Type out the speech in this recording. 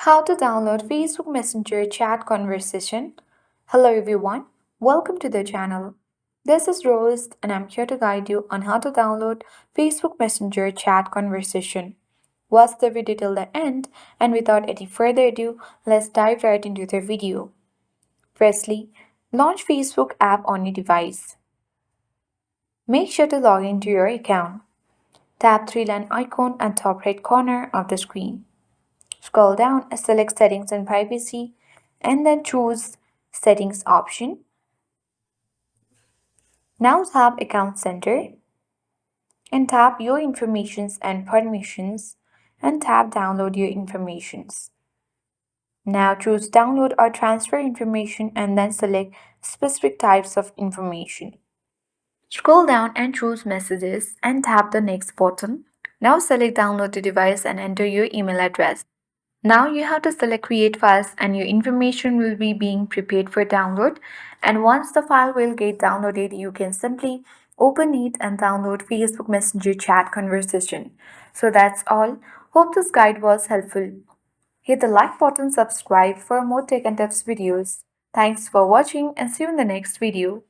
How to download Facebook Messenger chat conversation. Hello everyone, welcome to the channel. This is Rose and I'm here to guide you on how to download Facebook Messenger chat conversation. Watch the video till the end and without any further ado, let's dive right into the video. Firstly, launch Facebook app on your device. Make sure to log into your account. Tap three-line icon at top right corner of the screen. Scroll down and select Settings and Privacy and then choose Settings option. Now tap Account Center and tap Your Informations and Permissions and tap Download Your Informations. Now choose Download or Transfer Information and then select Specific Types of Information. Scroll down and choose Messages and tap the Next button. Now select Download the device and enter your email address. Now you have to select create files and your information will be being prepared for download, and once the file will get downloaded you can simply open it and download Facebook Messenger chat conversation. So that's all. Hope this guide was helpful. Hit the like button, subscribe for more tech and tips videos. Thanks for watching and see you in the next video.